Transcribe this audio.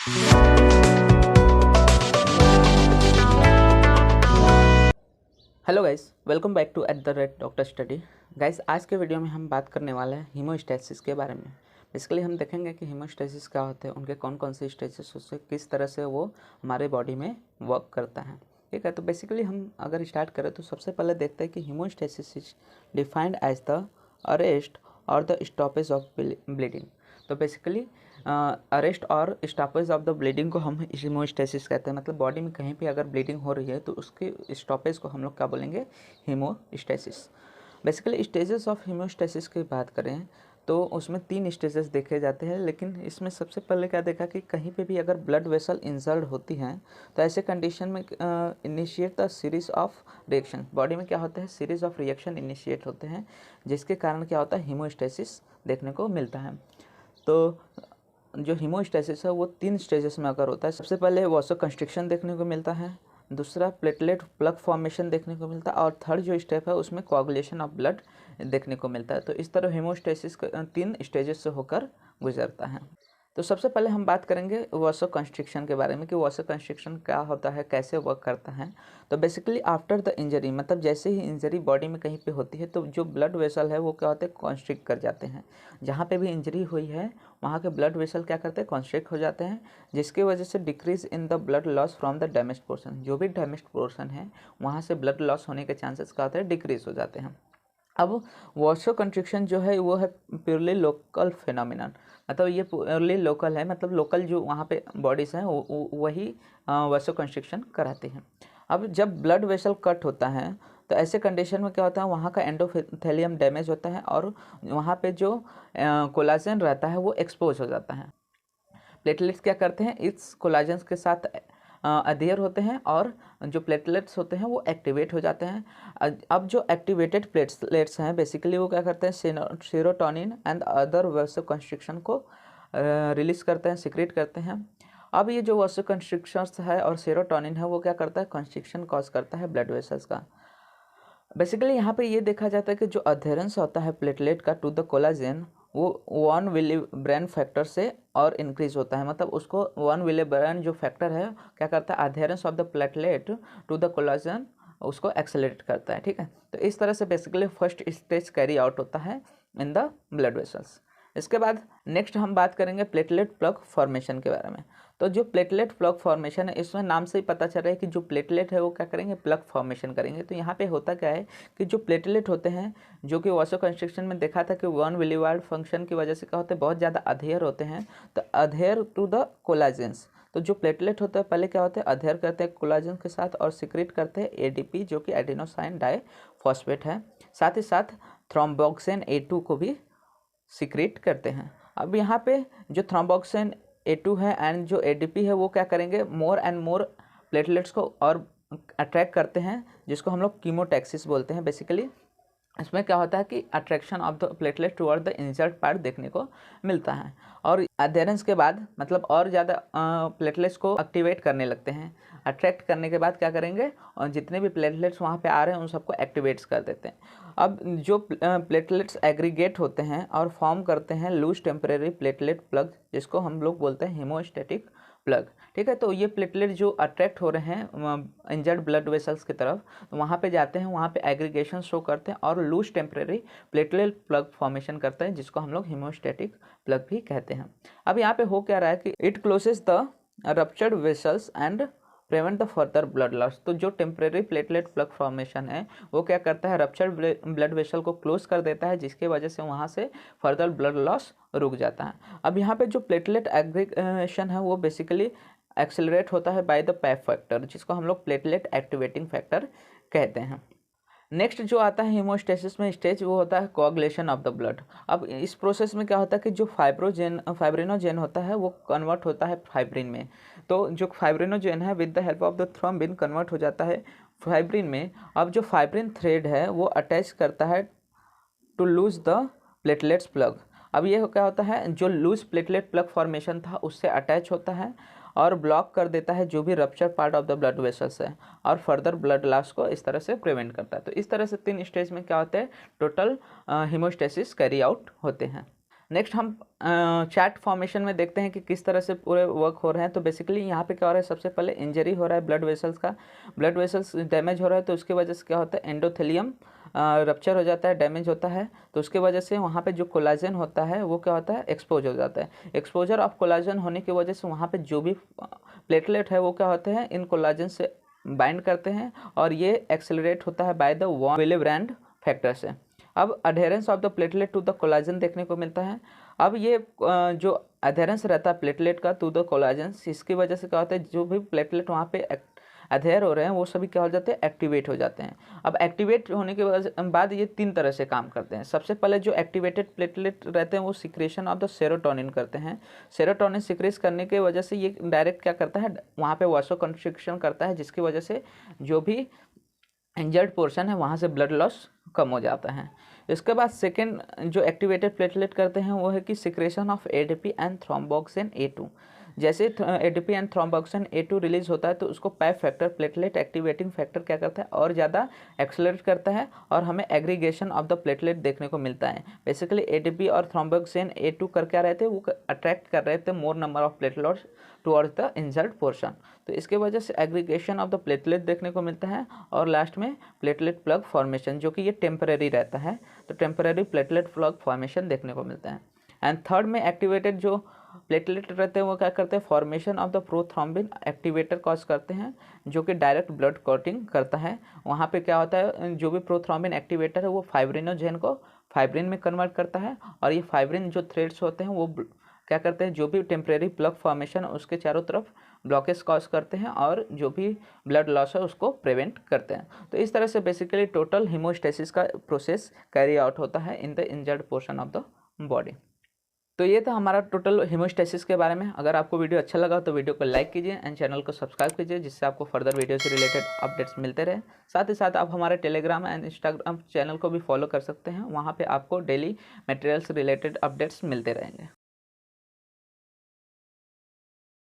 Hello guys, welcome back to doctor study. Guys, आज के video में हम बात करने वाले हैं हीमोस्टैसिस के बारे में। बेसिकली हम देखेंगे कि हीमोस्टैसिस क्या होते हैं, उनके कौन कौन से स्टेजेस, उससे किस तरह से वो हमारे बॉडी में वर्क करता है। ठीक है, तो बेसिकली हम अगर स्टार्ट करें तो सबसे पहले देखते हैं कि haemostasis is defined as the arrest और द स्टॉपेज ऑफ ब्लीडिंग। तो बेसिकली अरेस्ट और स्टॉपेज ऑफ द ब्लीडिंग को हम हीमोस्टैसिस कहते हैं। मतलब बॉडी में कहीं पे अगर ब्लीडिंग हो रही है तो उसके स्टॉपेज को हम लोग क्या बोलेंगे, हीमोस्टैसिस। बेसिकली स्टेजेस ऑफ हीमोस्टैसिस की बात करें तो उसमें 3 स्टेजेस देखे जाते हैं, लेकिन इसमें सबसे पहले क्या देखा कि कहीं पे भी अगर ब्लड वेसल इंजर्ड होती हैं तो ऐसे कंडीशन में initiate the series of reaction. Body में क्या होता है, सीरीज ऑफ रिएक्शन इनिशिएट होते हैं, जिसके कारण क्या होता है, हीमोस्टैसिस देखने को मिलता है। तो जो हीमोस्टैसिस है वो 3 स्टेजेस में अगर होता है। सबसे पहले वासो कंस्ट्रिक्शन देखने को मिलता है, दूसरा प्लेटलेट प्लग फॉर्मेशन देखने को मिलता है, और थर्ड जो स्टेप है उसमें कोआगुलेशन ऑफ ब्लड देखने को मिलता है। तो इस तरह हीमोस्टैसिस 3 स्टेजेस से होकर गुजरता है। तो सबसे पहले हम बात करेंगे वासो कंस्ट्रिक्शन के बारे में कि वासो कंस्ट्रिक्शन क्या होता है, कैसे वर्क करता है। तो बेसिकली आफ्टर द इंजरी, मतलब जैसे ही इंजरी बॉडी में कहीं पे होती है तो जो ब्लड वेसल है वो क्या होते हैं, कॉन्स्ट्रिक्ट कर जाते हैं। जहाँ पे भी इंजरी हुई है वहाँ के ब्लड वेसल क्या करते हैं, कॉन्स्ट्रिक्ट हो जाते हैं, जिसकी वजह से decrease in the blood loss from the damaged portion. जो भी डैमेज्ड पोर्शन है वहाँ से ब्लड लॉस होने के चांसेस क्या होते हैं, डिक्रीज हो जाते हैं। अब वासो कंस्ट्रिक्शन जो है वो है प्योरली लोकल फिनोमिनन। मतलब ये प्योरली लोकल है, मतलब लोकल जो वहाँ पे बॉडीज़ हैं वही वासो कंस्ट्रिक्शन कराते हैं। अब जब ब्लड वेसल कट होता है तो ऐसे कंडीशन में क्या होता है, वहाँ का एंडोथेलियम डैमेज होता है और वहाँ पे जो कोलाजन रहता है वो एक्सपोज हो जाता है। प्लेटलेट्स क्या करते हैं, इस कोलाजन के साथ अधेयर होते हैं और जो प्लेटलेट्स होते हैं वो एक्टिवेट हो जाते हैं। अब जो एक्टिवेटेड प्लेटलेट्स हैं बेसिकली वो क्या करते हैं, सेरोटोनिन एंड अदर वासो कंस्ट्रिक्शन को रिलीज करते हैं, सिक्रेट करते हैं। अब ये जो वासो कंस्ट्रिक्शंस है और सेरोटोनिन है वो क्या करता है, कंस्ट्रिक्शन कॉज करता है ब्लड वेसल्स का। बेसिकली यहाँ पे ये देखा जाता है कि जो अधेरेंस होता है प्लेटलेट का टू द कोलाजन वो 1 विलिब्रेन फैक्टर से और इंक्रीज होता है। मतलब उसको 1 विलिब्रेन जो फैक्टर है क्या करता है, adherence of the platelet to the collagen उसको एक्सेलरेट करता है। ठीक है, तो इस तरह से basically first stage carry out होता है इन द ब्लड वेसल्स। इसके बाद नेक्स्ट हम बात करेंगे प्लेटलेट प्लग फॉर्मेशन के बारे में। तो जो प्लेटलेट प्लग फॉर्मेशन है इसमें नाम से ही पता चल रहा है कि जो प्लेटलेट है वो क्या करेंगे, प्लग फॉर्मेशन करेंगे। तो यहाँ पे होता क्या है कि जो प्लेटलेट होते हैं, जो कि वासो कंस्ट्रिक्शन में देखा था कि 1 विलिवार्ड फंक्शन की वजह से क्या होते हैं, बहुत ज़्यादा अधेयर होते हैं, तो अधेयर टू द कोलाजेंस। तो जो प्लेटलेट होता है पहले क्या होते हैं, अधेयर करते हैं कोलाजन के साथ और सिक्रेट करते हैं एडीपी जो कि एडिनोसाइन डाइफॉस्फेट है। साथ ही साथ थ्रोम्बोक्सिन A2 को भी सिक्रेट करते हैं। अब यहाँ पे जो थ्रोम्बोक्सिन A2 है एंड जो एडीपी है वो क्या करेंगे, मोर एंड मोर प्लेटलेट्स को और अट्रैक्ट करते हैं, जिसको हम लोग कीमोटैक्सिस बोलते हैं। बेसिकली इसमें क्या होता है कि attraction of the platelet toward the injured part देखने को मिलता है, और अधेरेंस के बाद मतलब और ज़्यादा प्लेटलेट्स को एक्टिवेट करने लगते हैं। अट्रैक्ट करने के बाद क्या करेंगे, और जितने भी प्लेटलेट्स वहाँ पे आ रहे हैं उन सबको एक्टिवेट्स कर देते हैं। अब जो प्लेटलेट्स एग्रीगेट होते हैं और फॉर्म करते हैं लूज टेम्परेरी प्लेटलेट प्लग, जिसको हम लोग बोलते हैं हीमोस्टैटिक प्लग। ठीक है, तो ये प्लेटलेट जो अट्रैक्ट हो रहे हैं इंजर्ड ब्लड वेसल्स की तरफ, तो वहाँ पे जाते हैं, वहाँ पे एग्रीगेशन शो करते हैं और loose temporary platelet plug formation करते हैं, जिसको हम लोग हीमोस्टैटिक प्लग भी कहते हैं। अब यहाँ पे हो क्या रहा है कि it closes the ruptured vessels and prevent the further blood loss. तो जो टेम्परेरी प्लेटलेट प्लग फॉर्मेशन है वो क्या करता है, रप्चर्ड ब्लड वेसल को क्लोज कर देता है, जिसकी वजह से वहाँ से फर्दर ब्लड लॉस रुक जाता है। अब यहाँ पे जो प्लेटलेट एग्रीगेशन है वो बेसिकली एक्सेलरेट होता है बाय द पैप फैक्टर, जिसको हम लोग प्लेटलेट एक्टिवेटिंग फैक्टर कहते हैं। नेक्स्ट जो आता है हीमोस्टेसिस में स्टेज वो होता है कोआगुलेशन ऑफ द ब्लड। अब इस प्रोसेस में क्या होता है कि जो फाइब्रिनोजेन होता है वो कन्वर्ट होता है फाइब्रिन में। तो जो फाइब्रिनोजेन है with the help of the thrombin convert हो जाता है फाइब्रिन में। अब जो फाइब्रिन थ्रेड है वो अटैच करता है to loose the platelets plug. अब ये क्या होता है, जो लूज प्लेटलेट प्लग फॉर्मेशन था उससे अटैच होता है और ब्लॉक कर देता है जो भी rupture part of the blood vessels है, और फर्दर ब्लड लॉस को इस तरह से प्रिवेंट करता है। तो इस तरह से 3 स्टेज में क्या होता है, टोटल हीमोस्टेसिस कैरी आउट होते हैं। नेक्स्ट हम चैट फॉर्मेशन में देखते हैं कि किस तरह से पूरे वर्क हो रहे हैं। तो बेसिकली यहाँ पे क्या हो रहा है, सबसे पहले इंजरी हो रहा है ब्लड वेसल्स का, ब्लड वेसल्स डैमेज हो रहा है, तो उसकी वजह से क्या होता है, एंडोथेलियम रप्चर हो जाता है, डैमेज होता है। तो उसकी वजह से वहाँ पे जो कोलाजन होता है वो क्या होता है, एक्सपोज हो जाता है। एक्सपोजर ऑफ कोलाजन होने की वजह से वहाँ पे जो भी प्लेटलेट है वो क्या होते हैं, इन कोलाजन से बाइंड करते हैं और ये एक्सेलरेट होता है by the von Willebrand factor से। अब adherence of the platelet to the collagen देखने को मिलता है। अब ये जो अडेरेंस रहता है प्लेटलेट का टू द कोलाजन, इसकी वजह से क्या होता है, जो भी प्लेटलेट वहाँ पे अधेयर हो रहे हैं वो सभी क्या हो जाते हैं, एक्टिवेट हो जाते हैं। अब एक्टिवेट होने के बाद ये 3 तरह से काम करते हैं। सबसे पहले जो एक्टिवेटेड प्लेटलेट रहते हैं वो सिक्रेशन ऑफ द सेरोटोनिन करते हैं। सेरोटोनिन सिक्रेट करने की वजह से ये डायरेक्ट क्या करता है, वहाँ पे वासोकंस्ट्रिक्शन करता है, जिसकी वजह से जो भी इंजर्ड पोर्शन है वहाँ से ब्लड लॉस कम हो जाता है। इसके बाद सेकेंड जो एक्टिवेटेड प्लेटलेट करते हैं वो है कि secretion of ADP and thromboxane A2। जैसे ADP and thromboxane A2 release होता है तो उसको pap factor, platelet activating factor क्या करता है, और ज़्यादा एक्सेलरेट करता है और हमें एग्रीगेशन ऑफ द प्लेटलेट देखने को मिलता है। बेसिकली एडीपी और थ्रोम्बोक्सिन A2 कर क्या रहे थे, वो अट्रैक्ट कर रहे थे मोर number of platelets towards the injured portion. तो इसके वजह से एग्रीगेशन ऑफ द प्लेटलेट देखने को मिलता है। और लास्ट में प्लेटलेट प्लग फॉर्मेशन, जो कि ये टेम्परेरी रहता है, तो टेम्परेरी प्लेटलेट प्लग फॉर्मेशन देखने को मिलता है। एंड थर्ड में एक्टिवेटेड जो प्लेटलेट रहते हैं वो क्या करते हैं, formation of the prothrombin activator cause करते हैं, जो कि डायरेक्ट ब्लड क्लॉटिंग करता है। वहाँ पे क्या होता है, जो भी प्रोथ्रोम्बिन एक्टिवेटर है वो फाइब्रिनोजेन को फाइब्रिन में कन्वर्ट करता है, और ये फाइब्रिन जो थ्रेड्स होते हैं वो क्या करते हैं, जो भी टेम्परेरी प्लग फॉर्मेशन उसके चारों तरफ ब्लॉकेज कॉज करते हैं और जो भी ब्लड लॉस है उसको प्रिवेंट करते हैं। तो इस तरह से बेसिकली टोटल हीमोस्टेसिस का प्रोसेस कैरी आउट होता है in the injured portion of the body. तो ये था हमारा टोटल हीमोस्टेसिस के बारे में। अगर आपको वीडियो अच्छा लगा तो वीडियो को लाइक कीजिए एंड चैनल को सब्सक्राइब कीजिए, जिससे आपको फर्दर वीडियो से रिलेटेड अपडेट्स मिलते रहे। साथ ही साथ आप हमारे टेलीग्राम एंड इंस्टाग्राम चैनल को भी फॉलो कर सकते हैं, वहाँ पे आपको डेली मटेरियल्स रिलेटेड अपडेट्स मिलते रहेंगे।